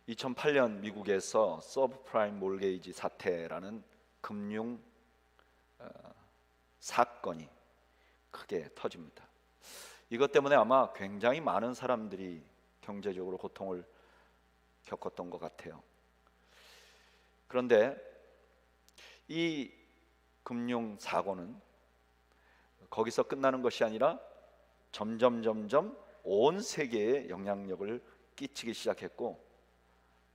2008년 미국에서 서브프라임 몰게이지 사태라는 금융 사건이 크게 터집니다. 이것 때문에 아마 굉장히 많은 사람들이 경제적으로 고통을 겪었던 것 같아요. 그런데 이 금융 사고는 거기서 끝나는 것이 아니라 점점 온 세계에 영향력을 끼치기 시작했고,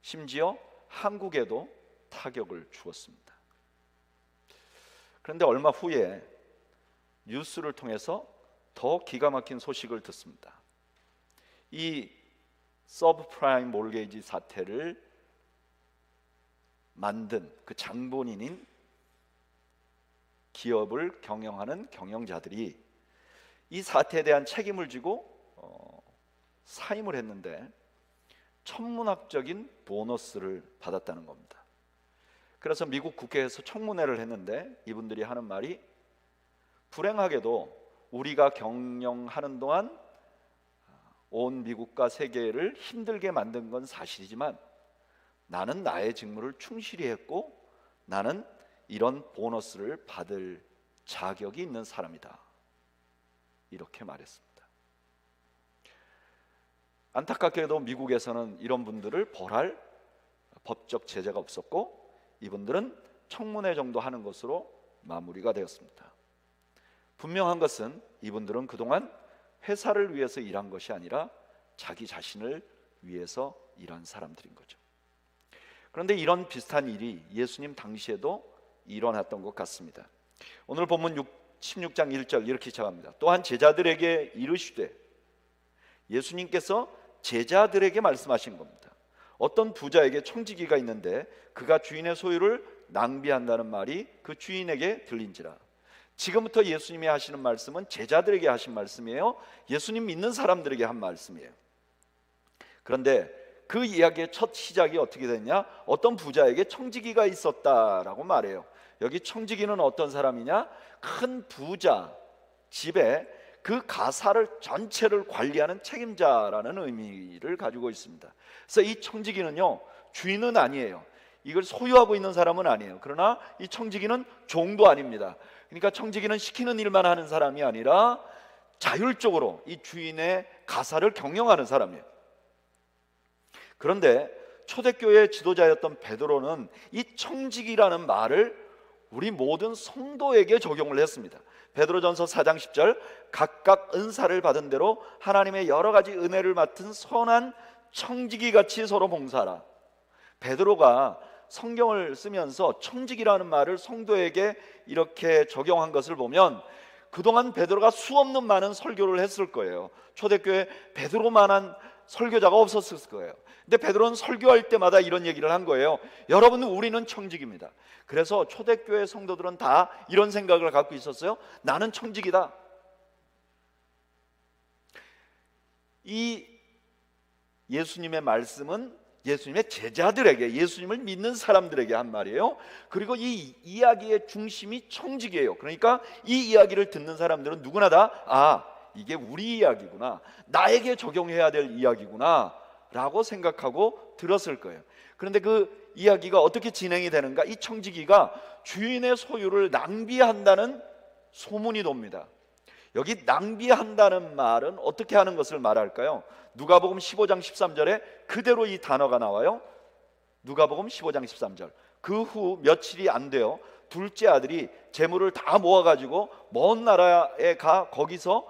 심지어 한국에도 타격을 주었습니다. 그런데 얼마 후에 뉴스를 통해서 더 기가 막힌 소식을 듣습니다. 이 서브프라임 몰게이지 사태를 만든 그 장본인인 기업을 경영하는 경영자들이 이 사태에 대한 책임을 지고 사임을 했는데 천문학적인 보너스를 받았다는 겁니다. 그래서 미국 국회에서 청문회를 했는데 이분들이 하는 말이, 불행하게도 우리가 경영하는 동안 온 미국과 세계를 힘들게 만든 건 사실이지만 나는 나의 직무를 충실히 했고 나는 이런 보너스를 받을 자격이 있는 사람이다, 이렇게 말했습니다. 안타깝게도 미국에서는 이런 분들을 벌할 법적 제재가 없었고 이분들은 청문회 정도 하는 것으로 마무리가 되었습니다. 분명한 것은 이분들은 그동안 회사를 위해서 일한 것이 아니라 자기 자신을 위해서 일한 사람들인 거죠. 그런데 이런 비슷한 일이 예수님 당시에도 일어났던 것 같습니다. 오늘 본문 16장 1절 이렇게 시작합니다. 또한 제자들에게 이르시되, 예수님께서 제자들에게 말씀하신 겁니다. 어떤 부자에게 청지기가 있는데 그가 주인의 소유를 낭비한다는 말이 그 주인에게 들린지라. 지금부터 예수님이 하시는 말씀은 제자들에게 하신 말씀이에요. 예수님 믿는 사람들에게 한 말씀이에요. 그런데 그 이야기의 첫 시작이 어떻게 됐냐? 어떤 부자에게 청지기가 있었다라고 말해요. 여기 청지기는 어떤 사람이냐? 큰 부자 집에 그 가사를 전체를 관리하는 책임자라는 의미를 가지고 있습니다. 그래서 이 청지기는요, 주인은 아니에요. 이걸 소유하고 있는 사람은 아니에요. 그러나 이 청지기는 종도 아닙니다. 그러니까 청지기는 시키는 일만 하는 사람이 아니라 자율적으로 이 주인의 가사를 경영하는 사람이에요. 그런데 초대교회 지도자였던 베드로는 이 청지기라는 말을 우리 모든 성도에게 적용을 했습니다. 베드로전서 4장 10절, 각각 은사를 받은 대로 하나님의 여러 가지 은혜를 맡은 선한 청지기같이 서로 봉사하라. 베드로가 성경을 쓰면서 청지기라는 말을 성도에게 이렇게 적용한 것을 보면 그동안 베드로가 수없는 많은 설교를 했을 거예요. 초대교회 베드로만한 설교자가 없었을 거예요. 근데 베드로는 설교할 때마다 이런 얘기를 한 거예요. 여러분, 우리는 청지기입니다. 그래서 초대교회 성도들은 다 이런 생각을 갖고 있었어요. 나는 청지기다. 이 예수님의 말씀은 예수님의 제자들에게, 예수님을 믿는 사람들에게 한 말이에요. 그리고 이 이야기의 중심이 청지기예요. 그러니까 이 이야기를 듣는 사람들은 누구나 다 이게 우리 이야기구나, 나에게 적용해야 될 이야기구나 라고 생각하고 들었을 거예요. 그런데 그 이야기가 어떻게 진행이 되는가? 이 청지기가 주인의 소유를 낭비한다는 소문이 돕니다. 여기 낭비한다는 말은 어떻게 하는 것을 말할까요? 누가복음 15장 13절에 그대로 이 단어가 나와요. 누가복음 15장 13절. 그 후 며칠이 안 돼요. 둘째 아들이 재물을 다 모아가지고 먼 나라에 가 거기서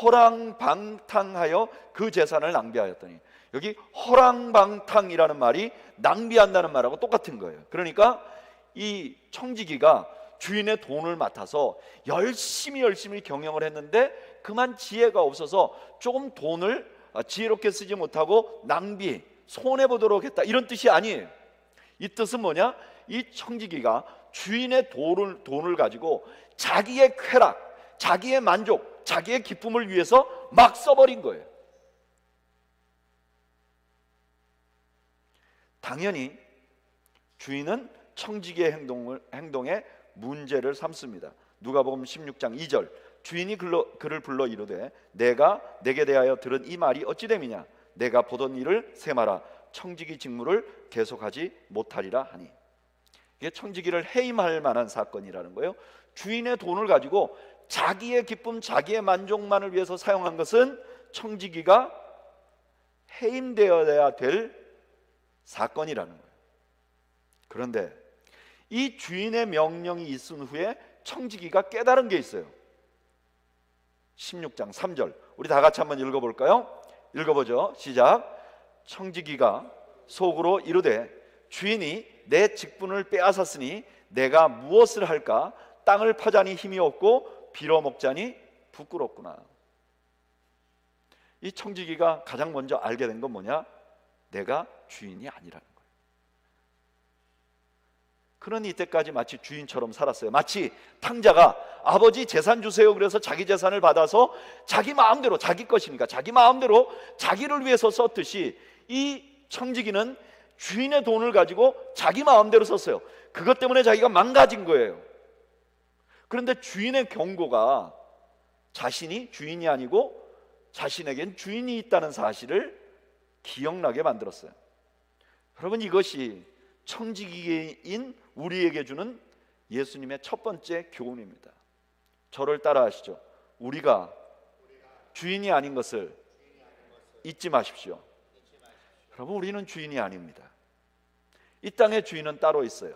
허랑방탕하여 그 재산을 낭비하였더니, 여기 허랑방탕이라는 말이 낭비한다는 말하고 똑같은 거예요. 그러니까 이 청지기가 주인의 돈을 맡아서 열심히 경영을 했는데 그만 지혜가 없어서 조금 돈을 지혜롭게 쓰지 못하고 낭비, 손해보도록 했다, 이런 뜻이 아니에요. 이 뜻은 뭐냐? 이 청지기가 주인의 돈을 가지고 자기의 쾌락, 자기의 만족, 자기의 기쁨을 위해서 막 써버린 거예요. 당연히 주인은 청지기의 행동에 문제를 삼습니다. 누가복음 16장 2절, 주인이 그를 불러 이르되 내가 내게 대하여 들은 이 말이 어찌 됨이냐? 내가 보던 일을 세마라. 청지기 직무를 계속하지 못하리라 하니. 이게 청지기를 해임할 만한 사건이라는 거예요. 주인의 돈을 가지고 자기의 기쁨, 자기의 만족만을 위해서 사용한 것은 청지기가 해임되어야 될 사건이라는 거예요. 그런데 이 주인의 명령이 있은 후에 청지기가 깨달은 게 있어요. 16장 3절 우리 다 같이 한번 읽어볼까요? 읽어보죠. 시작. 청지기가 속으로 이르되 주인이 내 직분을 빼앗았으니 내가 무엇을 할까? 땅을 파자니 힘이 없고 빌어먹자니 부끄럽구나. 이 청지기가 가장 먼저 알게 된 건 뭐냐? 내가 주인이 아니라는 거예요. 그는 이때까지 마치 주인처럼 살았어요. 마치 탕자가 아버지 재산 주세요 그래서 자기 재산을 받아서 자기 마음대로, 자기 것이니까 자기 마음대로 자기를 위해서 썼듯이 이 청지기는 주인의 돈을 가지고 자기 마음대로 썼어요. 그것 때문에 자기가 망가진 거예요. 그런데 주인의 경고가 자신이 주인이 아니고 자신에겐 주인이 있다는 사실을 기억나게 만들었어요. 여러분, 이것이 청지기인 우리에게 주는 예수님의 첫 번째 교훈입니다. 저를 따라 하시죠. 우리가 주인이 아닌 것을 잊지 마십시오. 여러분, 우리는 주인이 아닙니다. 이 땅의 주인은 따로 있어요.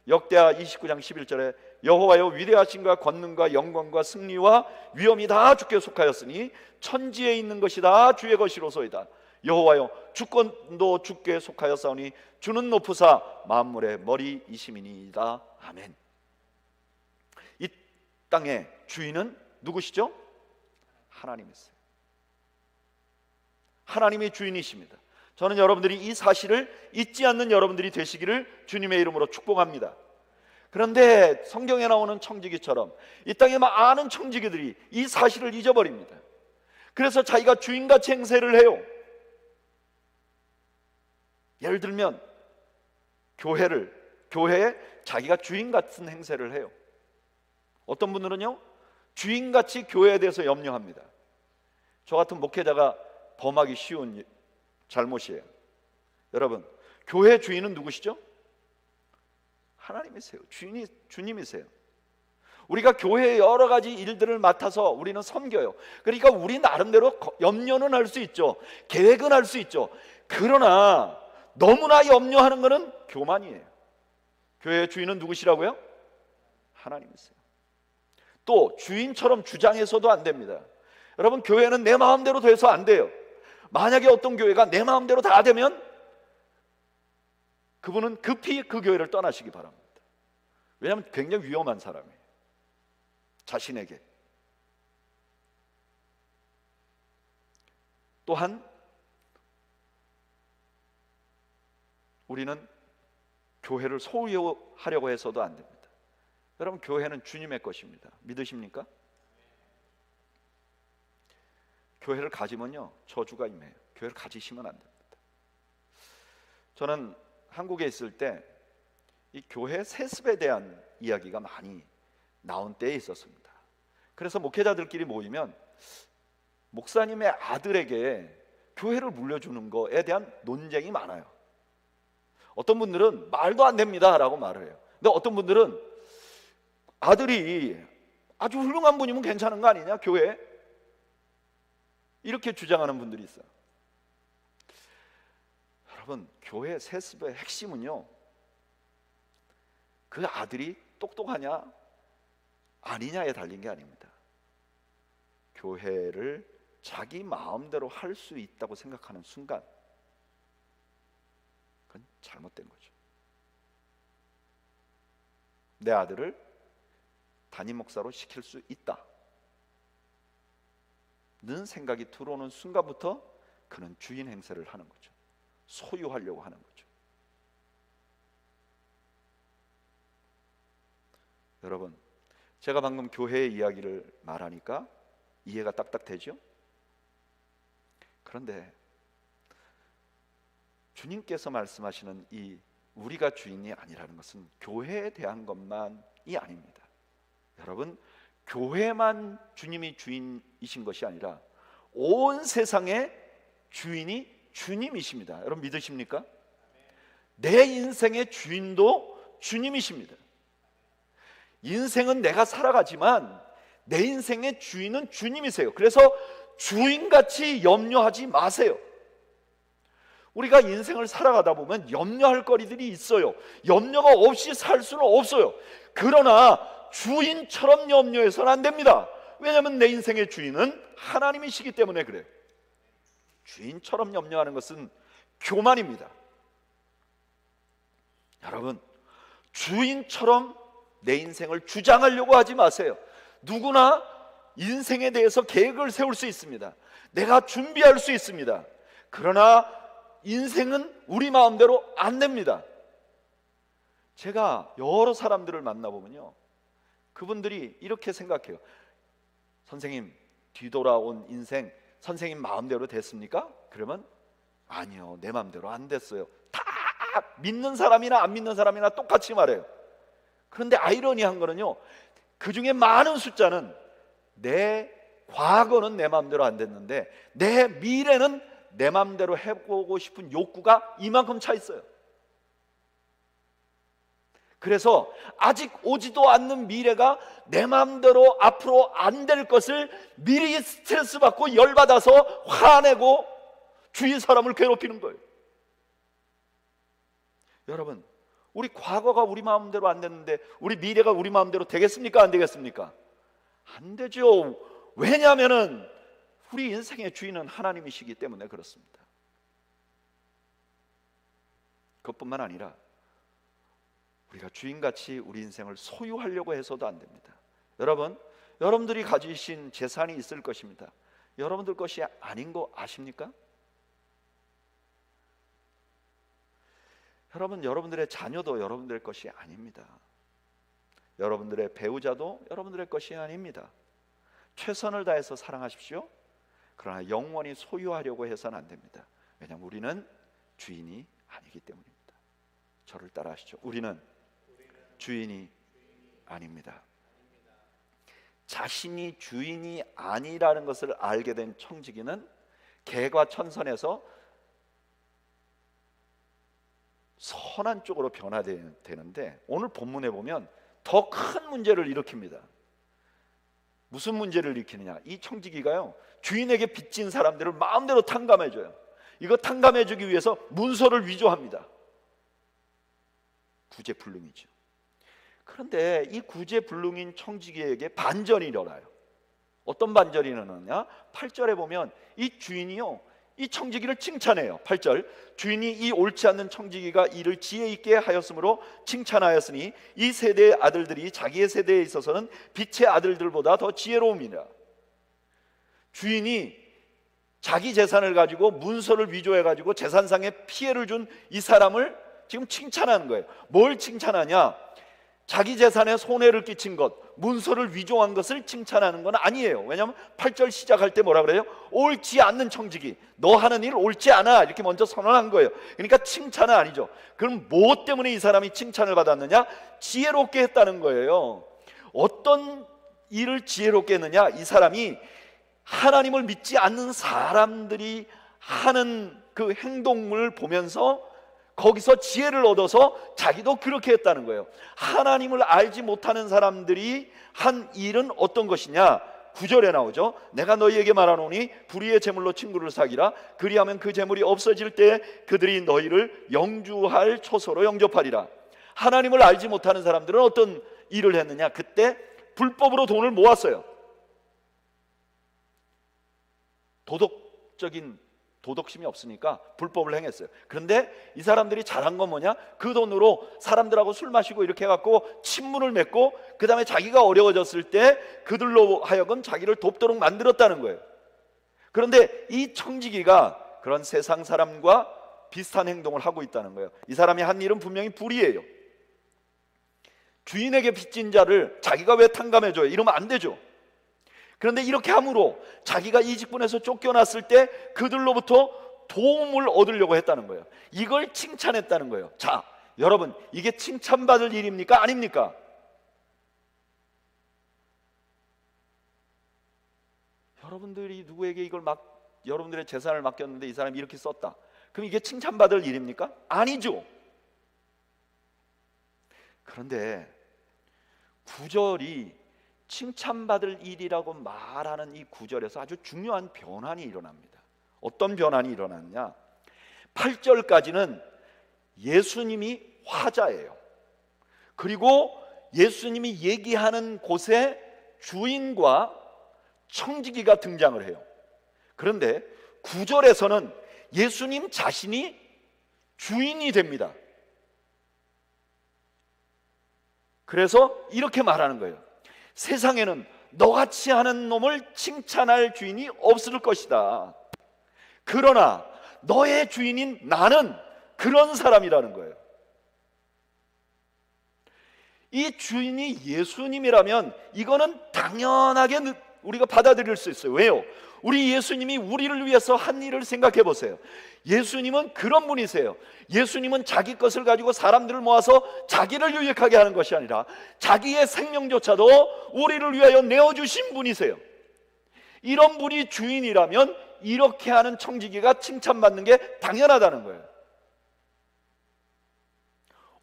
역대하 29장 11절에 여호와여 위대하심과 권능과 영광과 승리와 위엄이 다 주께 속하였으니 천지에 있는 것이 다 주의 것이로소이다. 여호와여 주권도 주께 속하였사오니 주는 높으사 만물의 머리이심이니이다. 아멘. 이 땅의 주인은 누구시죠? 하나님이세요. 하나님이 주인이십니다. 저는 여러분들이 이 사실을 잊지 않는 여러분들이 되시기를 주님의 이름으로 축복합니다. 그런데 성경에 나오는 청지기처럼 이 땅에 많은 청지기들이 이 사실을 잊어버립니다. 그래서 자기가 주인같이 행세를 해요. 예를 들면 교회에 자기가 주인 같은 행세를 해요. 어떤 분들은요, 주인같이 교회에 대해서 염려합니다. 저 같은 목회자가 범하기 쉬운 잘못이에요. 여러분, 교회 주인은 누구시죠? 하나님이세요. 주님이세요. 우리가 교회의 여러 가지 일들을 맡아서 우리는 섬겨요. 그러니까 우리 나름대로 염려는 할 수 있죠. 계획은 할 수 있죠. 그러나 너무나 염려하는 것은 교만이에요. 교회의 주인은 누구시라고요? 하나님이세요. 또 주인처럼 주장해서도 안 됩니다. 여러분, 교회는 내 마음대로 돼서 안 돼요. 만약에 어떤 교회가 내 마음대로 다 되면 그분은 급히 그 교회를 떠나시기 바랍니다. 왜냐하면 굉장히 위험한 사람이에요. 자신에게. 또한 우리는 교회를 소유하려고 해서도 안 됩니다. 여러분, 교회는 주님의 것입니다. 믿으십니까? 교회를 가지면요, 저주가 임해요. 교회를 가지시면 안 됩니다. 저는 한국에 있을 때 이 교회 세습에 대한 이야기가 많이 나온 때에 있었습니다. 그래서 목회자들끼리 모이면 목사님의 아들에게 교회를 물려주는 거에 대한 논쟁이 많아요. 어떤 분들은 말도 안 됩니다 라고 말을 해요. 근데 어떤 분들은 아들이 아주 훌륭한 분이면 괜찮은 거 아니냐, 교회? 이렇게 주장하는 분들이 있어요. 여러분, 교회 세습의 핵심은요, 그 아들이 똑똑하냐 아니냐에 달린 게 아닙니다. 교회를 자기 마음대로 할 수 있다고 생각하는 순간 그건 잘못된 거죠. 내 아들을 담임 목사로 시킬 수 있다 는 생각이 들어오는 순간부터 그는 주인 행세를 하는 거죠. 소유하려고 하는 거죠. 여러분, 제가 방금 교회의 이야기를 말하니까 이해가 딱딱 되죠? 그런데 주님께서 말씀하시는 이 우리가 주인이 아니라는 것은 교회에 대한 것만이 아닙니다. 여러분, 교회만 주님이 주인이신 것이 아니라 온 세상의 주인이 주님이십니다. 여러분 믿으십니까? 내 인생의 주인도 주님이십니다. 인생은 내가 살아가지만 내 인생의 주인은 주님이세요. 그래서 주인같이 염려하지 마세요. 우리가 인생을 살아가다 보면 염려할 거리들이 있어요. 염려가 없이 살 수는 없어요. 그러나 주인처럼 염려해서는 안 됩니다. 왜냐하면 내 인생의 주인은 하나님이시기 때문에 그래요. 주인처럼 염려하는 것은 교만입니다. 여러분, 주인처럼 내 인생을 주장하려고 하지 마세요. 누구나 인생에 대해서 계획을 세울 수 있습니다. 내가 준비할 수 있습니다. 그러나 인생은 우리 마음대로 안 됩니다. 제가 여러 사람들을 만나보면요, 그분들이 이렇게 생각해요. 선생님, 뒤돌아온 인생 선생님 마음대로 됐습니까? 그러면 아니요, 내 마음대로 안 됐어요. 다 믿는 사람이나 안 믿는 사람이나 똑같이 말해요. 그런데 아이러니한 거는요, 그 중에 많은 숫자는 내 과거는 내 마음대로 안 됐는데 내 미래는 내 마음대로 해보고 싶은 욕구가 이만큼 차 있어요. 그래서 아직 오지도 않는 미래가 내 마음대로 앞으로 안 될 것을 미리 스트레스 받고 열받아서 화내고 주위 사람을 괴롭히는 거예요. 여러분, 우리 과거가 우리 마음대로 안 됐는데 우리 미래가 우리 마음대로 되겠습니까? 안 되겠습니까? 안 되죠. 왜냐하면 우리 인생의 주인은 하나님이시기 때문에 그렇습니다. 그것뿐만 아니라 우리가 주인같이 우리 인생을 소유하려고 해서도 안 됩니다. 여러분, 여러분들이 가지신 재산이 있을 것입니다. 여러분들 것이 아닌 거 아십니까? 여러분, 여러분들의 자녀도 여러분들의 것이 아닙니다. 여러분들의 배우자도 여러분들의 것이 아닙니다. 최선을 다해서 사랑하십시오. 그러나 영원히 소유하려고 해서는 안 됩니다. 왜냐하면 우리는 주인이 아니기 때문입니다. 저를 따라 하시죠. 우리는 주인이 아닙니다. 자신이 주인이 아니라는 것을 알게 된 청지기는 개과 천선에서 선한 쪽으로 변화되는데 오늘 본문에 보면 더 큰 문제를 일으킵니다. 무슨 문제를 일으키느냐? 이 청지기가요, 주인에게 빚진 사람들을 마음대로 탕감해줘요. 이거 탕감해주기 위해서 문서를 위조합니다. 구제불능이죠. 그런데 이 구제불능인 청지기에게 반전이 일어나요. 어떤 반전이 일어나냐? 8절에 보면 이 주인이요, 이 청지기를 칭찬해요. 8절, 주인이 이 옳지 않는 청지기가 이를 지혜 있게 하였으므로 칭찬하였으니 이 세대의 아들들이 자기의 세대에 있어서는 빛의 아들들보다 더 지혜로움이라. 주인이 자기 재산을 가지고 문서를 위조해가지고 재산상의 피해를 준 이 사람을 지금 칭찬하는 거예요. 뭘 칭찬하냐? 자기 재산에 손해를 끼친 것, 문서를 위조한 것을 칭찬하는 건 아니에요. 왜냐하면 8절 시작할 때 뭐라 그래요? 옳지 않는 청지기, 너 하는 일 옳지 않아, 이렇게 먼저 선언한 거예요. 그러니까 칭찬은 아니죠. 그럼 뭐 때문에 이 사람이 칭찬을 받았느냐? 지혜롭게 했다는 거예요. 어떤 일을 지혜롭게 했느냐? 이 사람이 하나님을 믿지 않는 사람들이 하는 그 행동을 보면서 거기서 지혜를 얻어서 자기도 그렇게 했다는 거예요. 하나님을 알지 못하는 사람들이 한 일은 어떤 것이냐? 9절에 나오죠. 내가 너희에게 말하노니 불의의 제물로 친구를 사귀라. 그리하면 그 제물이 없어질 때 그들이 너희를 영주할 초소로 영접하리라. 하나님을 알지 못하는 사람들은 어떤 일을 했느냐? 그때 불법으로 돈을 모았어요. 도덕심이 없으니까 불법을 행했어요. 그런데 이 사람들이 잘한 건 뭐냐? 그 돈으로 사람들하고 술 마시고 이렇게 해갖고 친문을 맺고 그 다음에 자기가 어려워졌을 때 그들로 하여금 자기를 돕도록 만들었다는 거예요. 그런데 이 청지기가 그런 세상 사람과 비슷한 행동을 하고 있다는 거예요. 이 사람이 한 일은 분명히 불의예요. 주인에게 빚진 자를 자기가 왜 탕감해줘요? 이러면 안 되죠. 그런데 이렇게 함으로 자기가 이 직분에서 쫓겨났을 때 그들로부터 도움을 얻으려고 했다는 거예요. 이걸 칭찬했다는 거예요. 자, 여러분, 이게 칭찬받을 일입니까? 아닙니까? 여러분들이 누구에게 이걸 막 여러분들의 재산을 맡겼는데 이 사람이 이렇게 썼다. 그럼 이게 칭찬받을 일입니까? 아니죠. 그런데 구절이 칭찬받을 일이라고 말하는 이 구절에서 아주 중요한 변환이 일어납니다. 어떤 변환이 일어났냐? 8절까지는 예수님이 화자예요. 그리고 예수님이 얘기하는 곳에 주인과 청지기가 등장을 해요. 그런데 9절에서는 예수님 자신이 주인이 됩니다. 그래서 이렇게 말하는 거예요. 세상에는 너같이 하는 놈을 칭찬할 주인이 없을 것이다. 그러나 너의 주인인 나는 그런 사람이라는 거예요. 이 주인이 예수님이라면 이거는 당연하게 우리가 받아들일 수 있어요. 왜요? 우리 예수님이 우리를 위해서 한 일을 생각해 보세요. 예수님은 그런 분이세요. 예수님은 자기 것을 가지고 사람들을 모아서 자기를 유익하게 하는 것이 아니라 자기의 생명조차도 우리를 위하여 내어주신 분이세요. 이런 분이 주인이라면 이렇게 하는 청지기가 칭찬받는 게 당연하다는 거예요.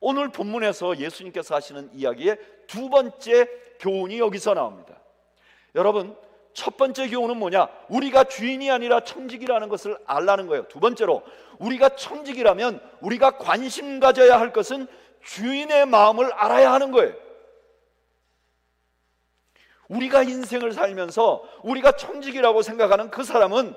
오늘 본문에서 예수님께서 하시는 이야기의 두 번째 교훈이 여기서 나옵니다. 여러분, 첫 번째 교훈은 뭐냐? 우리가 주인이 아니라 청지기라는 것을 알라는 거예요. 두 번째로, 우리가 청지기라면 우리가 관심 가져야 할 것은 주인의 마음을 알아야 하는 거예요. 우리가 인생을 살면서 우리가 청지기라고 생각하는 그 사람은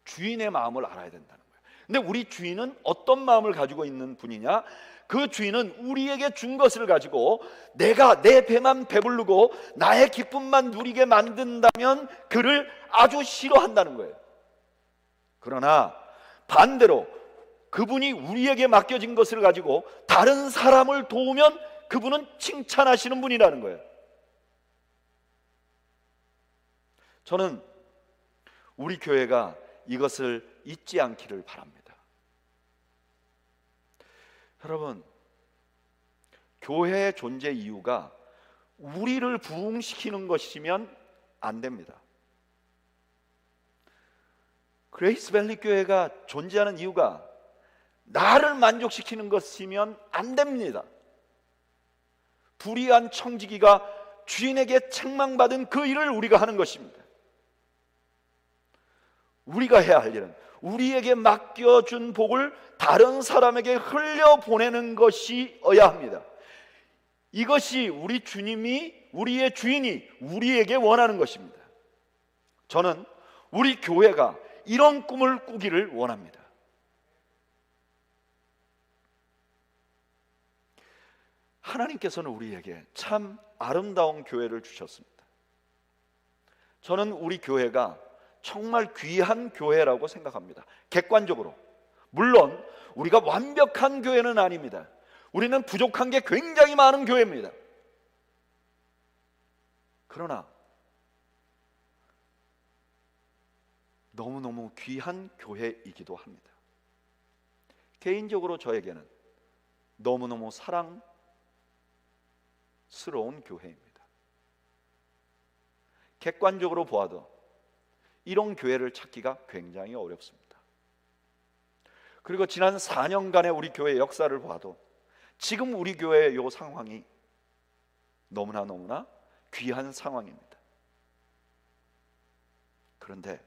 주인의 마음을 알아야 된다는 거예요. 근데 우리 주인은 어떤 마음을 가지고 있는 분이냐? 그 주인은 우리에게 준 것을 가지고 내가 내 배만 배부르고 나의 기쁨만 누리게 만든다면 그를 아주 싫어한다는 거예요. 그러나 반대로 그분이 우리에게 맡겨진 것을 가지고 다른 사람을 도우면 그분은 칭찬하시는 분이라는 거예요. 저는 우리 교회가 이것을 잊지 않기를 바랍니다. 여러분, 교회의 존재 이유가 우리를 부흥시키는 것이면 안 됩니다. 그레이스밸리 교회가 존재하는 이유가 나를 만족시키는 것이면 안 됩니다. 불의한 청지기가 주인에게 책망받은 그 일을 우리가 하는 것입니다. 우리가 해야 할 일은 우리에게 맡겨준 복을 다른 사람에게 흘려보내는 것이어야 합니다. 이것이 우리 주님이, 우리의 주인이 우리에게 원하는 것입니다. 저는 우리 교회가 이런 꿈을 꾸기를 원합니다. 하나님께서는 우리에게 참 아름다운 교회를 주셨습니다. 저는 우리 교회가 정말 귀한 교회라고 생각합니다. 객관적으로. 물론 우리가 완벽한 교회는 아닙니다. 우리는 부족한 게 굉장히 많은 교회입니다. 그러나 너무너무 귀한 교회이기도 합니다. 개인적으로 저에게는 너무너무 사랑스러운 교회입니다. 객관적으로 보아도 이런 교회를 찾기가 굉장히 어렵습니다. 그리고 지난 4년간의 우리 교회 역사를 봐도 지금 우리 교회의 이 상황이 너무나 귀한 상황입니다. 그런데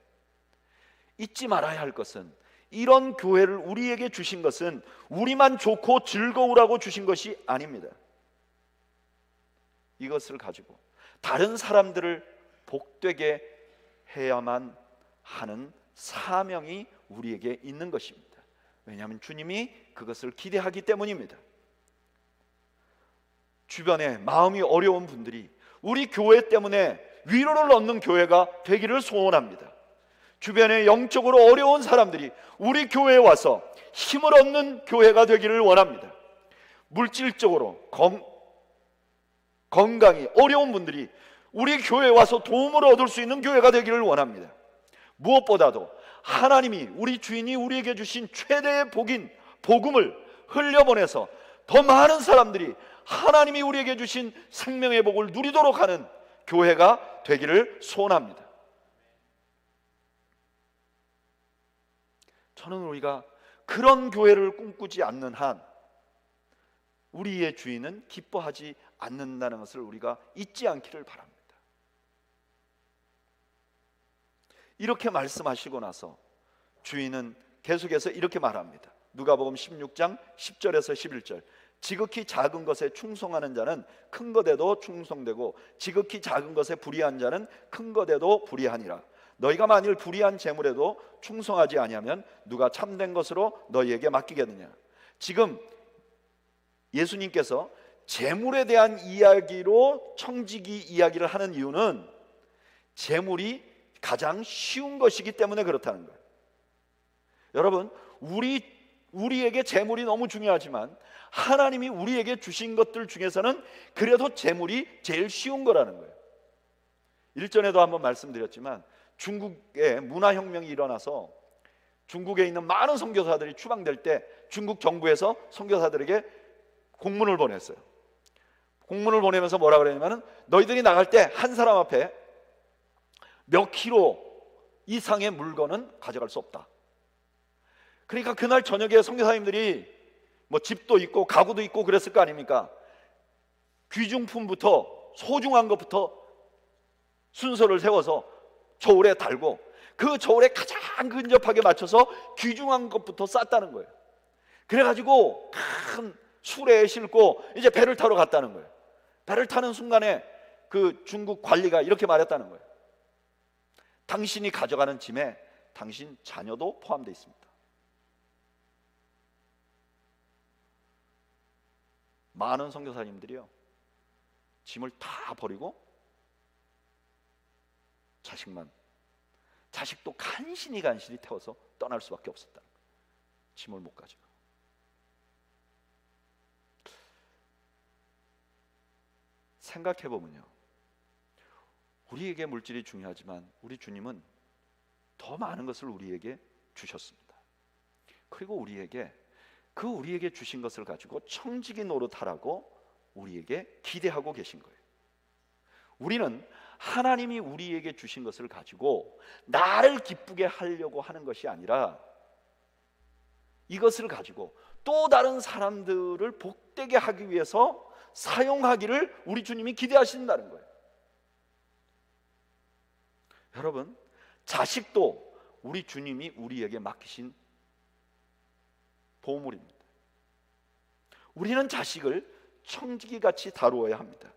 잊지 말아야 할 것은 이런 교회를 우리에게 주신 것은 우리만 좋고 즐거우라고 주신 것이 아닙니다. 이것을 가지고 다른 사람들을 복되게 해야만 하는 사명이 우리에게 있는 것입니다. 왜냐하면 주님이 그것을 기대하기 때문입니다. 주변에 마음이 어려운 분들이 우리 교회 때문에 위로를 얻는 교회가 되기를 소원합니다. 주변에 영적으로 어려운 사람들이 우리 교회에 와서 힘을 얻는 교회가 되기를 원합니다. 물질적으로 건강이 어려운 분들이 우리 교회에 와서 도움을 얻을 수 있는 교회가 되기를 원합니다. 무엇보다도 하나님이, 우리 주인이 우리에게 주신 최대의 복인 복음을 흘려보내서 더 많은 사람들이 하나님이 우리에게 주신 생명의 복을 누리도록 하는 교회가 되기를 소원합니다. 저는 우리가 그런 교회를 꿈꾸지 않는 한 우리의 주인은 기뻐하지 않는다는 것을 우리가 잊지 않기를 바랍니다. 이렇게 말씀하시고 나서 주인은 계속해서 이렇게 말합니다. 누가복음 16장 10절에서 11절. 지극히 작은 것에 충성하는 자는 큰 것에도 충성되고 지극히 작은 것에 불의한 자는 큰 것에도 불의하니라. 너희가 만일 불의한 재물에도 충성하지 아니하면 누가 참된 것으로 너희에게 맡기겠느냐. 지금 예수님께서 재물에 대한 이야기로 청지기 이야기를 하는 이유는 재물이 가장 쉬운 것이기 때문에 그렇다는 거예요. 여러분, 우리에게 재물이 너무 중요하지만 하나님이 우리에게 주신 것들 중에서는 그래도 재물이 제일 쉬운 거라는 거예요. 일전에도 한번 말씀드렸지만 중국에 문화혁명이 일어나서 중국에 있는 많은 선교사들이 추방될 때 중국 정부에서 선교사들에게 공문을 보냈어요. 공문을 보내면서 뭐라 그랬냐면 너희들이 나갈 때 한 사람 앞에 몇 킬로 이상의 물건은 가져갈 수 없다. 그러니까 그날 저녁에 선교사님들이 뭐 집도 있고 가구도 있고 그랬을 거 아닙니까? 귀중품부터 소중한 것부터 순서를 세워서 저울에 달고 그 저울에 가장 근접하게 맞춰서 귀중한 것부터 쌌다는 거예요. 그래가지고 큰 수레에 싣고 이제 배를 타러 갔다는 거예요. 배를 타는 순간에 그 중국 관리가 이렇게 말했다는 거예요. 당신이 가져가는 짐에 당신 자녀도 포함되어 있습니다. 많은 선교사님들이요, 짐을 다 버리고 자식도 간신히 태워서 떠날 수밖에 없었다. 짐을 못 가지고. 생각해보면요, 우리에게 물질이 중요하지만 우리 주님은 더 많은 것을 우리에게 주셨습니다. 그리고 우리에게 주신 것을 가지고 청지기 노릇하라고 우리에게 기대하고 계신 거예요. 우리는 하나님이 우리에게 주신 것을 가지고 나를 기쁘게 하려고 하는 것이 아니라 이것을 가지고 또 다른 사람들을 복되게 하기 위해서 사용하기를 우리 주님이 기대하신다는 거예요. 여러분, 자식도 우리 주님이 우리에게 맡기신 보물입니다. 우리는 자식을 청지기같이 다루어야 합니다.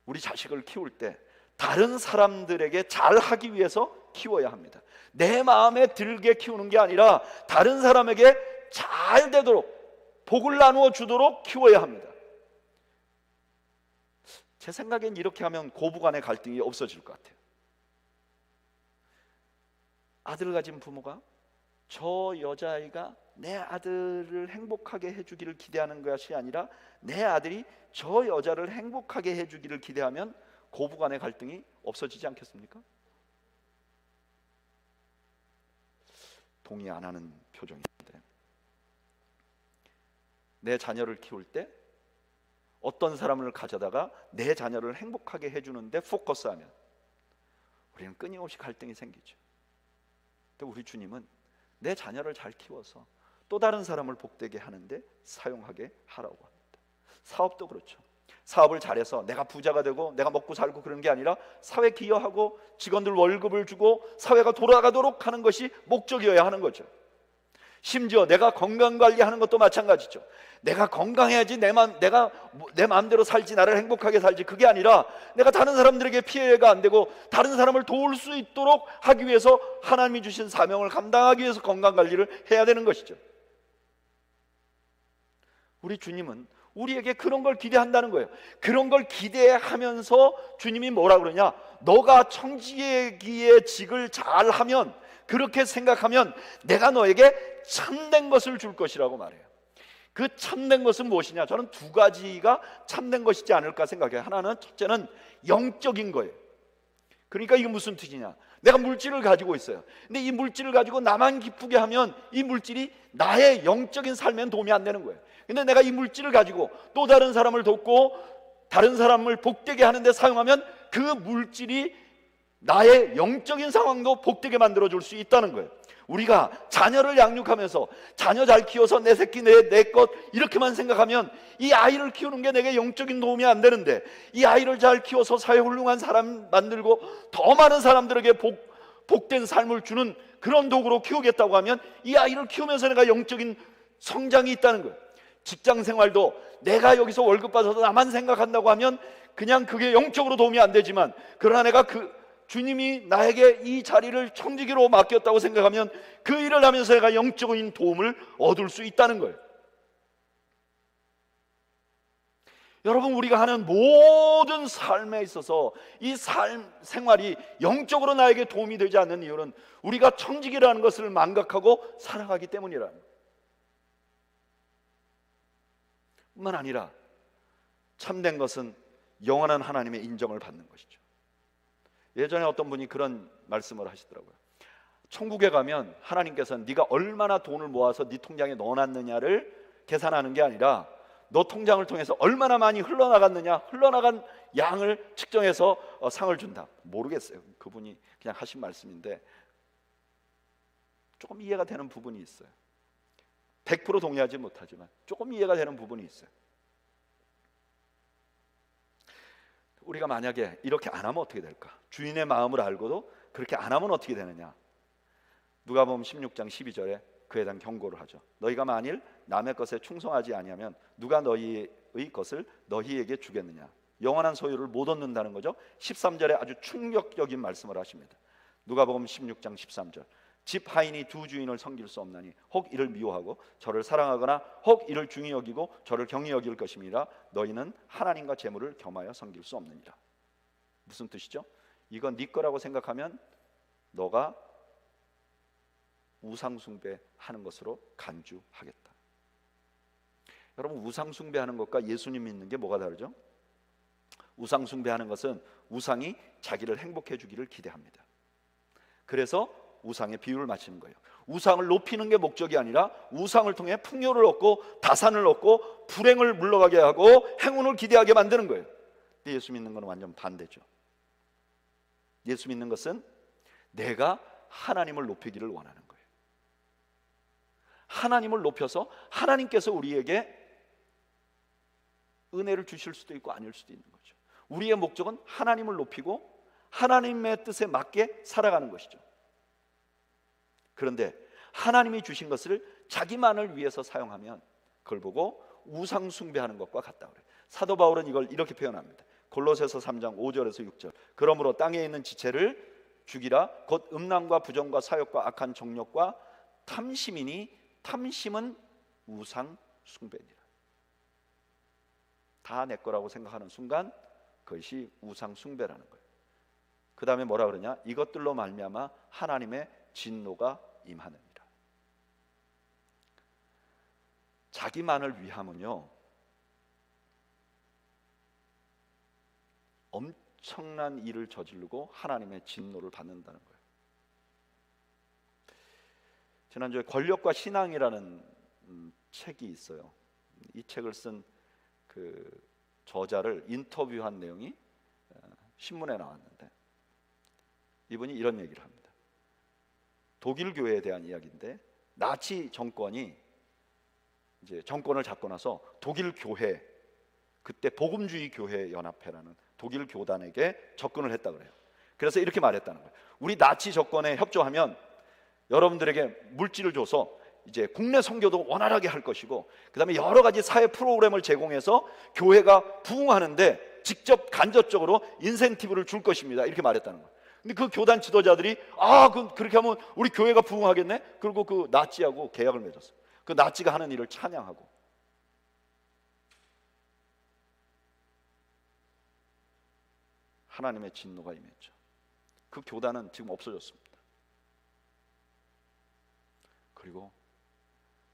우리 자식을 키울 때 다른 사람들에게 잘하기 위해서 키워야 합니다. 내 마음에 들게 키우는 게 아니라 다른 사람에게 잘 되도록 복을 나누어 주도록 키워야 합니다. 제 생각엔 이렇게 하면 고부간의 갈등이 없어질 것 같아요. 아들을 가진 부모가 저 여자아이가 내 아들을 행복하게 해주기를 기대하는 것이 아니라 내 아들이 저 여자를 행복하게 해주기를 기대하면 고부간의 갈등이 없어지지 않겠습니까? 동의 안 하는 표정인데, 내 자녀를 키울 때 어떤 사람을 가져다가 내 자녀를 행복하게 해주는데 포커스하면 우리는 끊임없이 갈등이 생기죠. 근데 우리 주님은 내 자녀를 잘 키워서 또 다른 사람을 복되게 하는데 사용하게 하라고 합니다. 사업도 그렇죠. 사업을 잘해서 내가 부자가 되고 내가 먹고 살고 그런 게 아니라 사회 기여하고 직원들 월급을 주고 사회가 돌아가도록 하는 것이 목적이어야 하는 거죠. 심지어 내가 건강관리하는 것도 마찬가지죠. 내가 건강해야지 내가 내 마음대로 살지, 나를 행복하게 살지, 그게 아니라 내가 다른 사람들에게 피해가 안 되고 다른 사람을 도울 수 있도록 하기 위해서 하나님이 주신 사명을 감당하기 위해서 건강관리를 해야 되는 것이죠. 우리 주님은 우리에게 그런 걸 기대한다는 거예요. 그런 걸 기대하면서 주님이 뭐라 그러냐, 너가 청지기의 직을 잘하면, 그렇게 생각하면 내가 너에게 참된 것을 줄 것이라고 말해요. 그 참된 것은 무엇이냐? 저는 두 가지가 참된 것이지 않을까 생각해요. 하나는, 첫째는 영적인 거예요. 그러니까 이게 무슨 뜻이냐, 내가 물질을 가지고 있어요. 근데 이 물질을 가지고 나만 기쁘게 하면 이 물질이 나의 영적인 삶에는 도움이 안 되는 거예요. 근데 내가 이 물질을 가지고 또 다른 사람을 돕고 다른 사람을 복되게 하는데 사용하면 그 물질이 나의 영적인 상황도 복되게 만들어줄 수 있다는 거예요. 우리가 자녀를 양육하면서 자녀 잘 키워서 내 새끼 내 것 이렇게만 생각하면 이 아이를 키우는 게 내게 영적인 도움이 안 되는데, 이 아이를 잘 키워서 사회 훌륭한 사람 만들고 더 많은 사람들에게 복된 삶을 주는 그런 도구로 키우겠다고 하면 이 아이를 키우면서 내가 영적인 성장이 있다는 거예요. 직장 생활도 내가 여기서 월급 받아서 나만 생각한다고 하면 그냥 그게 영적으로 도움이 안 되지만, 그러나 내가 주님이 나에게 이 자리를 청지기로 맡겼다고 생각하면 그 일을 하면서 내가 영적인 도움을 얻을 수 있다는 거예요. 여러분, 우리가 하는 모든 삶에 있어서 이 생활이 영적으로 나에게 도움이 되지 않는 이유는 우리가 청지기라는 것을 망각하고 살아가기 때문이라는 거예요. 뿐만 아니라 참된 것은 영원한 하나님의 인정을 받는 것이죠. 예전에 어떤 분이 그런 말씀을 하시더라고요. 천국에 가면 하나님께서는 네가 얼마나 돈을 모아서 네 통장에 넣어놨느냐를 계산하는 게 아니라 너 통장을 통해서 얼마나 많이 흘러나갔느냐, 흘러나간 양을 측정해서 상을 준다. 모르겠어요. 그분이 그냥 하신 말씀인데 조금 이해가 되는 부분이 있어요. 100% 동의하지 못하지만 조금 이해가 되는 부분이 있어요. 우리가 만약에 이렇게 안 하면 어떻게 될까? 주인의 마음을 알고도 그렇게 안 하면 어떻게 되느냐? 누가복음 16장 12절에 그에 대한 경고를 하죠. 너희가 만일 남의 것에 충성하지 아니하면 누가 너희의 것을 너희에게 주겠느냐? 영원한 소유를 못 얻는다는 거죠. 13절에 아주 충격적인 말씀을 하십니다. 누가복음 16장 13절. 집 하인이 두 주인을 섬길 수 없나니 혹 이를 미워하고 저를 사랑하거나 혹 이를 중히 여기고 저를 경히 여길 것임이라. 너희는 하나님과 재물을 겸하여 섬길 수 없느니라. 무슨 뜻이죠? 이건 네 거라고 생각하면 너가 우상숭배하는 것으로 간주하겠다. 여러분, 우상숭배하는 것과 예수님 믿는 게 뭐가 다르죠? 우상숭배하는 것은 우상이 자기를 행복해 주기를 기대합니다. 그래서 우상의 비유를 맞추는 거예요. 우상을 높이는 게 목적이 아니라 우상을 통해 풍요를 얻고 다산을 얻고 불행을 물러가게 하고 행운을 기대하게 만드는 거예요. 근데 예수 믿는 건 완전 반대죠. 예수 믿는 것은 내가 하나님을 높이기를 원하는 거예요. 하나님을 높여서 하나님께서 우리에게 은혜를 주실 수도 있고 아닐 수도 있는 거죠. 우리의 목적은 하나님을 높이고 하나님의 뜻에 맞게 살아가는 것이죠. 그런데 하나님이 주신 것을 자기만을 위해서 사용하면 그걸 보고 우상 숭배하는 것과 같다 그래요. 사도 바울은 이걸 이렇게 표현합니다. 골로새서 3장 5절에서 6절. 그러므로 땅에 있는 지체를 죽이라. 곧 음란과 부정과 사욕과 악한 정욕과 탐심이니 탐심은 우상 숭배니라. 다 내 거라고 생각하는 순간 그것이 우상 숭배라는 거예요. 그 다음에 뭐라 그러냐? 이것들로 말미암아 하나님의 진노가 임하느니라. 자기만을 위하면요 엄청난 일을 저지르고 하나님의 진노를 받는다는 거예요. 지난주에 권력과 신앙이라는 책이 있어요. 이 책을 쓴 그 저자를 인터뷰한 내용이 신문에 나왔는데 이분이 이런 얘기를 합니다. 독일 교회에 대한 이야기인데 나치 정권이 이제 정권을 잡고 나서 독일 교회, 그때 복음주의 교회 연합회라는 독일 교단에게 접근을 했다 그래요. 그래서 이렇게 말했다는 거예요. 우리 나치 정권에 협조하면 여러분들에게 물질을 줘서 이제 국내 선교도 원활하게 할 것이고, 그 다음에 여러 가지 사회 프로그램을 제공해서 교회가 부흥하는데 직접 간접적으로 인센티브를 줄 것입니다. 이렇게 말했다는 거예요. 근데 그 교단 지도자들이 그렇게 하면 우리 교회가 부흥하겠네? 그리고 그 나치하고 계약을 맺었어요. 그 나치가 하는 일을 찬양하고. 하나님의 진노가 임했죠. 그 교단은 지금 없어졌습니다. 그리고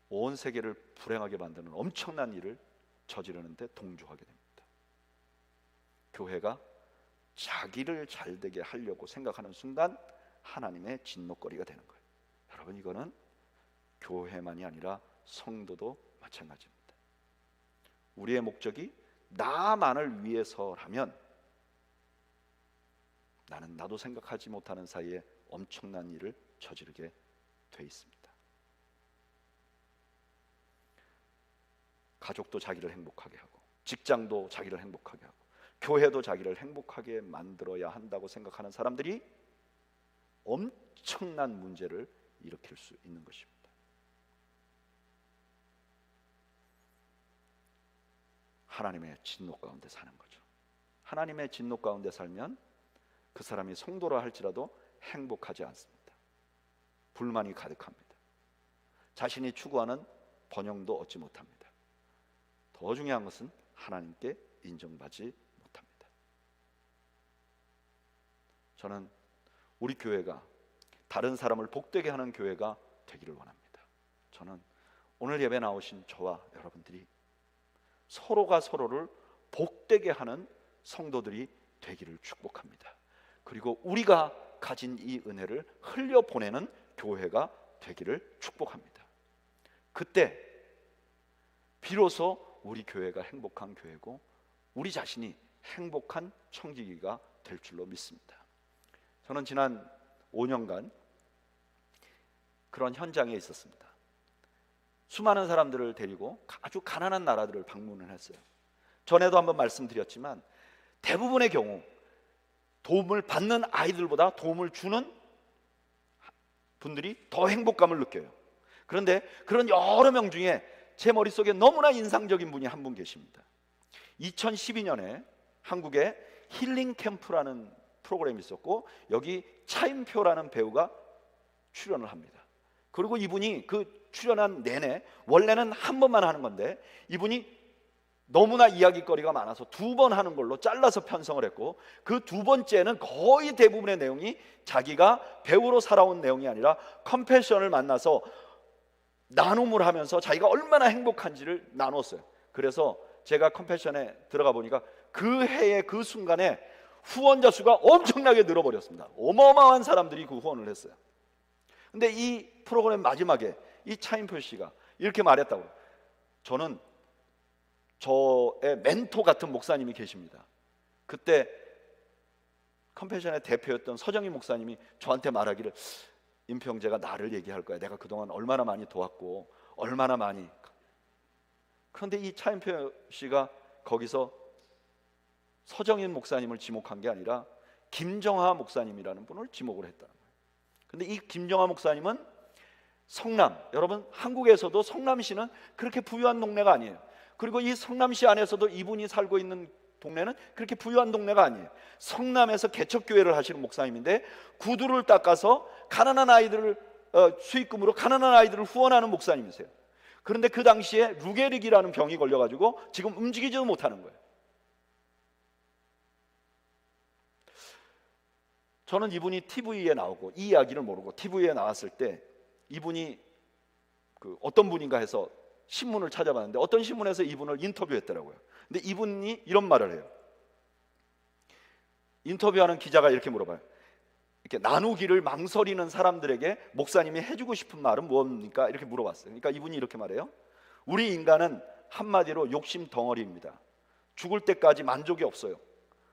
온 세계를 불행하게 만드는 엄청난 일을 저지르는데 동조하게 됩니다. 교회가 자기를 잘되게 하려고 생각하는 순간 하나님의 진노거리가 되는 거예요. 여러분, 이거는 교회만이 아니라 성도도 마찬가지입니다. 우리의 목적이 나만을 위해서라면 나는 나도 생각하지 못하는 사이에 엄청난 일을 저지르게 돼 있습니다. 가족도 자기를 행복하게 하고, 직장도 자기를 행복하게 하고, 교회도 자기를 행복하게 만들어야 한다고 생각하는 사람들이 엄청난 문제를 일으킬 수 있는 것입니다. 하나님의 진노 가운데 사는 거죠. 하나님의 진노 가운데 살면 그 사람이 성도라 할지라도 행복하지 않습니다. 불만이 가득합니다. 자신이 추구하는 번영도 얻지 못합니다. 더 중요한 것은 하나님께 인정받지 못합니다. 저는 우리 교회가 다른 사람을 복되게 하는 교회가 되기를 원합니다. 저는 오늘 예배 나오신 저와 여러분들이 서로가 서로를 복되게 하는 성도들이 되기를 축복합니다. 그리고 우리가 가진 이 은혜를 흘려보내는 교회가 되기를 축복합니다. 그때 비로소 우리 교회가 행복한 교회고 우리 자신이 행복한 청지기가 될 줄로 믿습니다. 저는 지난 5년간 그런 현장에 있었습니다. 수많은 사람들을 데리고 아주 가난한 나라들을 방문을 했어요. 전에도 한번 말씀드렸지만 대부분의 경우 도움을 받는 아이들보다 도움을 주는 분들이 더 행복감을 느껴요. 그런데 그런 여러 명 중에 제 머릿속에 너무나 인상적인 분이 한 분 계십니다. 2012년에 한국에 힐링 캠프라는 프로그램이 있었고 여기 차인표라는 배우가 출연을 합니다. 그리고 이분이 그 출연한 내내 원래는 한 번만 하는 건데 이분이 너무나 이야기거리가 많아서 2번 하는 걸로 잘라서 편성을 했고 그 2번째는 거의 대부분의 내용이 자기가 배우로 살아온 내용이 아니라 컴패션을 만나서 나눔을 하면서 자기가 얼마나 행복한지를 나눴어요. 그래서 제가 컴패션에 들어가 보니까 그 해의 그 순간에 후원자 수가 엄청나게 늘어버렸습니다. 어마어마한 사람들이 그 후원을 했어요. 근데 이 프로그램 마지막에 이 차인표 씨가 이렇게 말했다고. 저는 저의 멘토 같은 목사님이 계십니다. 그때 컴패션의 대표였던 서정희 목사님이 저한테 말하기를 임평재가 나를 얘기할 거야. 내가 그동안 얼마나 많이 도왔고 얼마나 많이. 그런데 이 차인표 씨가 거기서 서정인 목사님을 지목한 게 아니라 김정하 목사님이라는 분을 지목을 했다는 거예요. 그런데 이 김정하 목사님은 성남, 여러분 한국에서도 성남시는 그렇게 부유한 동네가 아니에요. 그리고 이 성남시 안에서도 이분이 살고 있는 동네는 그렇게 부유한 동네가 아니에요. 성남에서 개척교회를 하시는 목사님인데 구두를 닦아서 가난한 아이들을 수익금으로 가난한 아이들을 후원하는 목사님이세요. 그런데 그 당시에 루게릭이라는 병이 걸려가지고 지금 움직이지도 못하는 거예요. 저는 이분이 TV에 나오고 이 이야기를 모르고 TV에 나왔을 때 이분이 어떤 분인가 해서 신문을 찾아봤는데 어떤 신문에서 이분을 인터뷰했더라고요. 근데 이분이 이런 말을 해요. 인터뷰하는 기자가 이렇게 물어봐요. 이렇게 나누기를 망설이는 사람들에게 목사님이 해주고 싶은 말은 무엇입니까? 이렇게 물어봤어요. 그러니까 이분이 이렇게 말해요. 우리 인간은 한마디로 욕심 덩어리입니다. 죽을 때까지 만족이 없어요.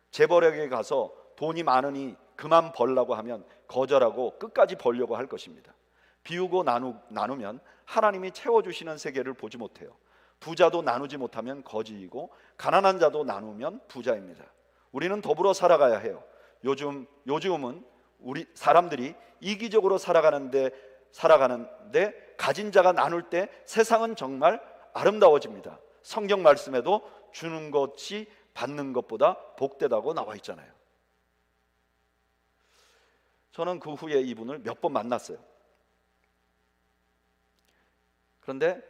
재벌에게 가서 돈이 많으니 그만 벌라고 하면 거절하고 끝까지 벌려고 할 것입니다. 비우고 나누면 하나님이 채워주시는 세계를 보지 못해요. 부자도 나누지 못하면 거지이고 가난한 자도 나누면 부자입니다. 우리는 더불어 살아가야 해요. 요즘은 우리 사람들이 이기적으로 살아가는데 가진 자가 나눌 때 세상은 정말 아름다워집니다. 성경 말씀에도 주는 것이 받는 것보다 복되다고 나와 있잖아요. 저는 그 후에 이분을 몇 번 만났어요. 그런데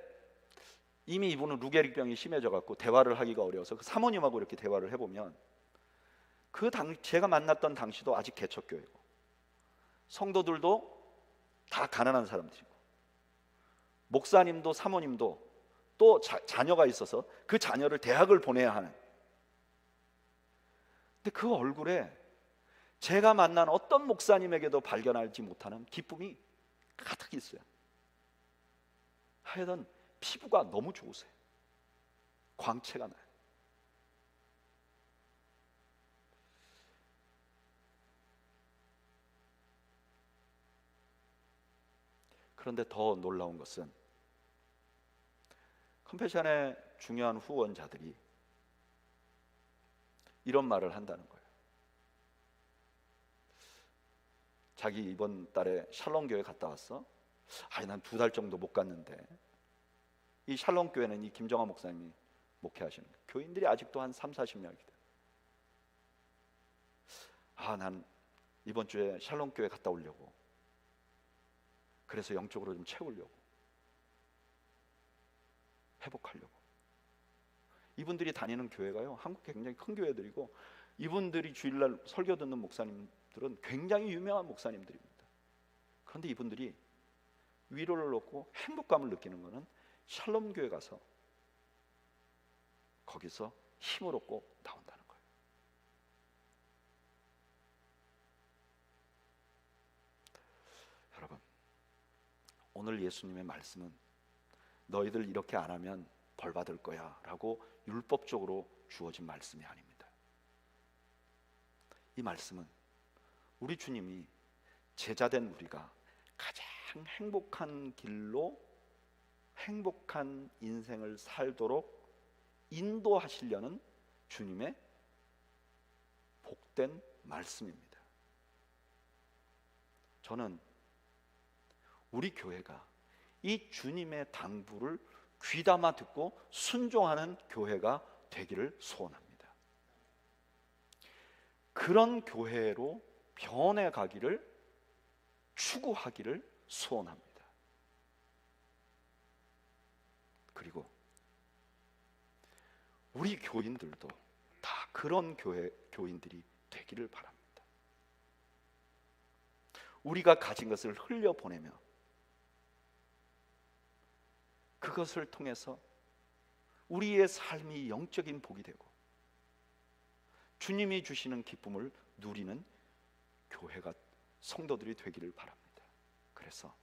이미 이분은 루게릭병이 심해져 갖고 대화를 하기가 어려워서 그 사모님하고 이렇게 대화를 해보면 제가 만났던 당시도 아직 개척교회고 성도들도 다 가난한 사람들이고 목사님도 사모님도 또 자녀가 있어서 그 자녀를 대학을 보내야 하는. 근데 그 얼굴에 제가 만난 어떤 목사님에게도 발견하지 못하는 기쁨이 가득 있어요. 하여튼 피부가 너무 좋으세요. 광채가 나요. 그런데 더 놀라운 것은 컴패션의 중요한 후원자들이 이런 말을 한다는 거예요. 자기 이번 달에 샬롬 교회 갔다 왔어? 아니 난 2달 정도 못 갔는데. 이 샬롬 교회는 이 김정환 목사님이 목회하시는 거예요. 교인들이 아직도 한 30-40명이거든. 난 이번 주에 샬롬 교회 갔다 오려고, 그래서 영적으로 좀 채우려고, 회복하려고. 이분들이 다니는 교회가요, 한국에 굉장히 큰 교회들이고, 이분들이 주일날 설교 듣는 목사님들은 굉장히 유명한 목사님들입니다. 그런데 이분들이 위로를 얻고 행복감을 느끼는 것은 샬롬 교회 가서 거기서 힘을 얻고 나온다는 거예요. 여러분, 오늘 예수님의 말씀은 너희들 이렇게 안 하면 벌 받을 거야 라고 율법적으로 주어진 말씀이 아닙니다. 이 말씀은 우리 주님이 제자된 우리가 가장 행복한 길로 행복한 인생을 살도록 인도하시려는 주님의 복된 말씀입니다. 저는 우리 교회가 이 주님의 당부를 귀담아 듣고 순종하는 교회가 되기를 소원합니다. 그런 교회로 변해 가기를 추구하기를 소원합니다. 그리고 우리 교인들도 다 그런 교인들이 되기를 바랍니다. 우리가 가진 것을 흘려보내며 그것을 통해서 우리의 삶이 영적인 복이 되고 주님이 주시는 기쁨을 누리는 교회가, 성도들이 되기를 바랍니다. 그래서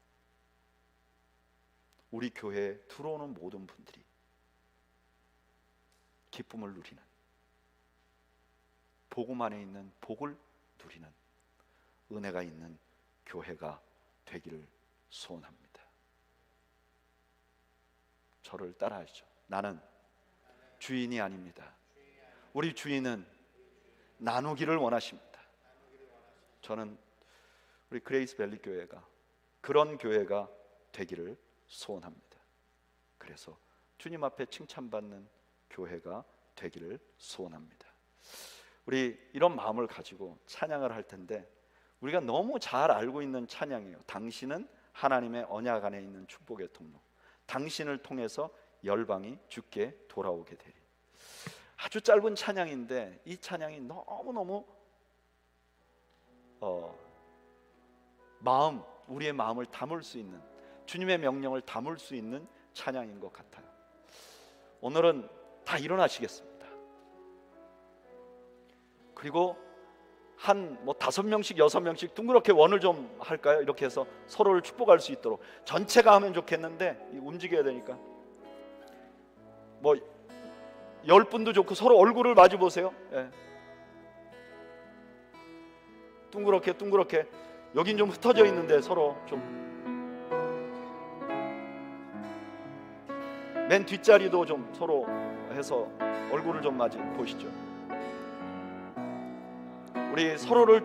우리 교회에 들어오는 모든 분들이 기쁨을 누리는, 복음 안에 있는 복을 누리는 은혜가 있는 교회가 되기를 소원합니다. 저를 따라하시죠. 나는 주인이 아닙니다. 우리 주인은 나누기를 원하십니다. 저는 우리 그레이스 밸리 교회가 그런 교회가 되기를 소원합니다. 그래서 주님 앞에 칭찬받는 교회가 되기를 소원합니다. 우리 이런 마음을 가지고 찬양을 할 텐데, 우리가 너무 잘 알고 있는 찬양이에요. 당신은 하나님의 언약 안에 있는 축복의 통로, 당신을 통해서 열방이 주께 돌아오게 되리. 아주 짧은 찬양인데 이 찬양이 너무너무 우리의 마음을 담을 수 있는, 주님의 명령을 담을 수 있는 찬양인 것 같아요. 오늘은 다 일어나시겠습니다. 그리고 한 5명씩 6명씩 둥그렇게 원을 좀 할까요? 이렇게 해서 서로를 축복할 수 있도록. 전체가 하면 좋겠는데 움직여야 되니까 10분도 좋고 서로 얼굴을 마주 보세요. 예. 둥그렇게 여긴 좀 흩어져 있는데 서로 좀, 맨 뒷자리도 좀 서로 해서 얼굴을 좀 마주 보시죠. 우리 서로를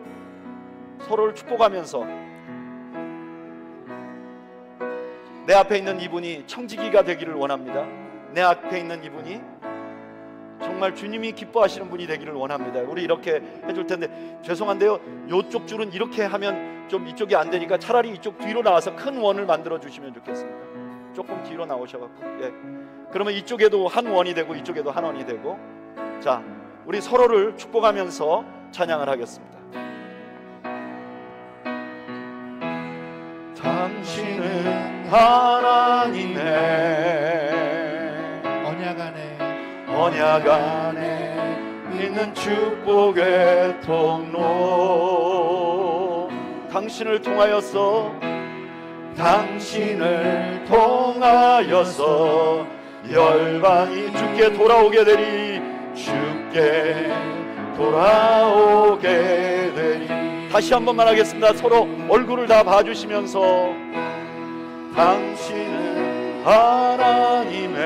축복하면서, 내 앞에 있는 이분이 청지기가 되기를 원합니다. 내 앞에 있는 이분이 정말 주님이 기뻐하시는 분이 되기를 원합니다. 우리 이렇게 해줄 텐데, 죄송한데요, 이쪽 줄은 이렇게 하면 좀 이쪽이 안 되니까 차라리 이쪽 뒤로 나와서 큰 원을 만들어 주시면 좋겠습니다. 조금 뒤로 나오셔갖고, 예. 그러면 이쪽에도 한 원이 되고 이쪽에도 한 원이 되고. 자, 우리 서로를 축복하면서 찬양을 하겠습니다. 당신은 하나님의 언약 안에 있는 축복의 통로, 당신을 통하여서 열방이 주께 돌아오게 되리, 주께 돌아오게 되리. 다시 한 번만 하겠습니다. 서로 얼굴을 다 봐주시면서, 당신은 하나님의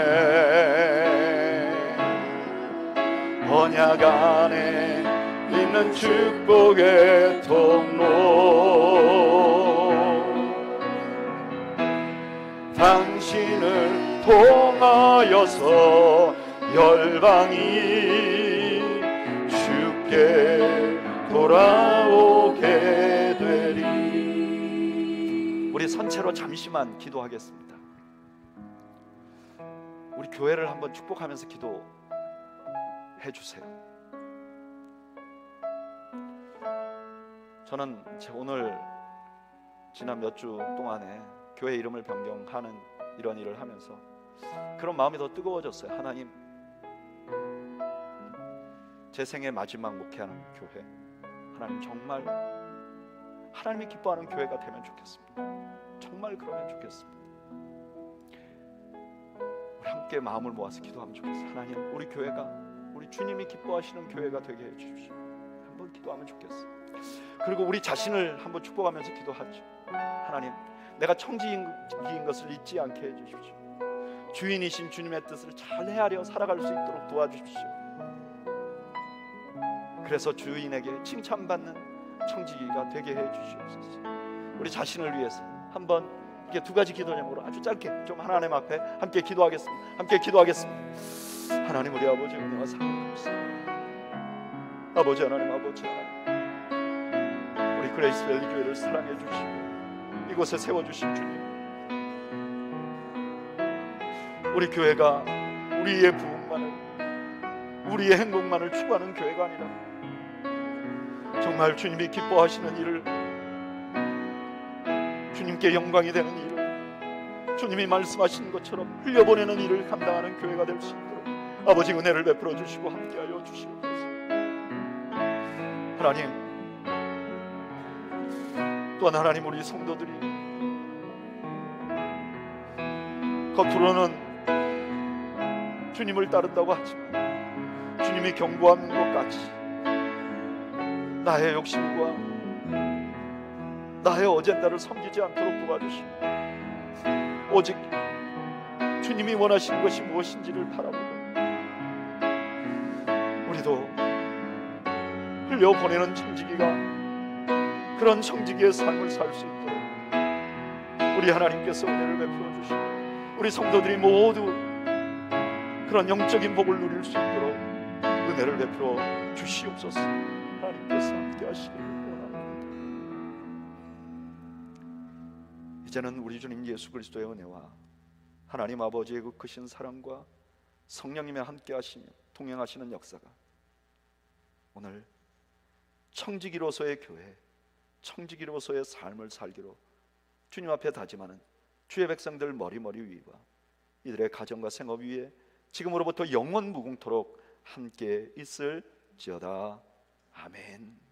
언약 안에 있는 축복의 통로, 당신을 통하여서 열방이 주께 돌아오게 되리. 우리 선체로 잠시만 기도하겠습니다. 우리 교회를 한번 축복하면서 기도해 주세요. 저는 오늘 지난 몇 주 동안에 교회 이름을 변경하는 이런 일을 하면서 그런 마음이 더 뜨거워졌어요. 하나님, 제 생애 마지막 목회하는 교회, 하나님 정말 하나님이 기뻐하는 교회가 되면 좋겠습니다. 정말 그러면 좋겠습니다. 우리 함께 마음을 모아서 기도하면 좋겠어요. 하나님, 우리 교회가 우리 주님이 기뻐하시는 교회가 되게 해주십시오. 한번 기도하면 좋겠어요. 그리고 우리 자신을 한번 축복하면서 기도하죠. 하나님, 내가 청지기인 것을 잊지 않게 해주십시오. 주인이신 주님의 뜻을 잘 헤아려 살아갈 수 있도록 도와주십시오. 그래서 주인에게 칭찬받는 청지기가 되게 해주시옵소서. 우리 자신을 위해서 한번 이렇게 두 가지 기도 제목으로 아주 짧게 좀 하나님 앞에 함께 기도하겠습니다. 함께 기도하겠습니다. 하나님, 우리 아버지 은혜와 사랑을 주옵소서. 아버지 하나님, 아버지 하나님, 우리 그레이스밸리 교회를 사랑해 주시고 이곳에 세워주신 주님, 우리 교회가 우리의 부흥만을, 우리의 행복만을 추구하는 교회가 아니라 정말 주님이 기뻐하시는 일을, 주님께 영광이 되는 일을, 주님이 말씀하신 것처럼 흘려보내는 일을 감당하는 교회가 될 수 있도록 아버지 은혜를 베풀어 주시고 함께하여 주시옵소서. 하나님, 또한 하나님, 우리 성도들이 겉으로는 주님을 따른다고 하지만 주님이 경고하는 것 같이 나의 욕심과 나의 어젠다를 섬기지 않도록 도와주시고 오직 주님이 원하시는 것이 무엇인지를 바라보고 우리도 흘려보내는 청지기가 그런 청지기의 삶을 살 수 있도록 우리 하나님께서 은혜를 베풀어 주시고 우리 성도들이 모두 그런 영적인 복을 누릴 수 있도록 은혜를 베풀어 주시옵소서. 하나님께서 함께 하시기를 원합니다. 이제는 우리 주님 예수 그리스도의 은혜와 하나님 아버지의 그 크신 사랑과 성령님의 함께 하시며 동행하시는 역사가 오늘 청지기로서의 교회, 청지기로서의 삶을 살기로 주님 앞에 다짐하는 주의 백성들 머리머리 위와 이들의 가정과 생업 위에 지금으로부터 영원 무궁토록 함께 있을지어다. 아멘.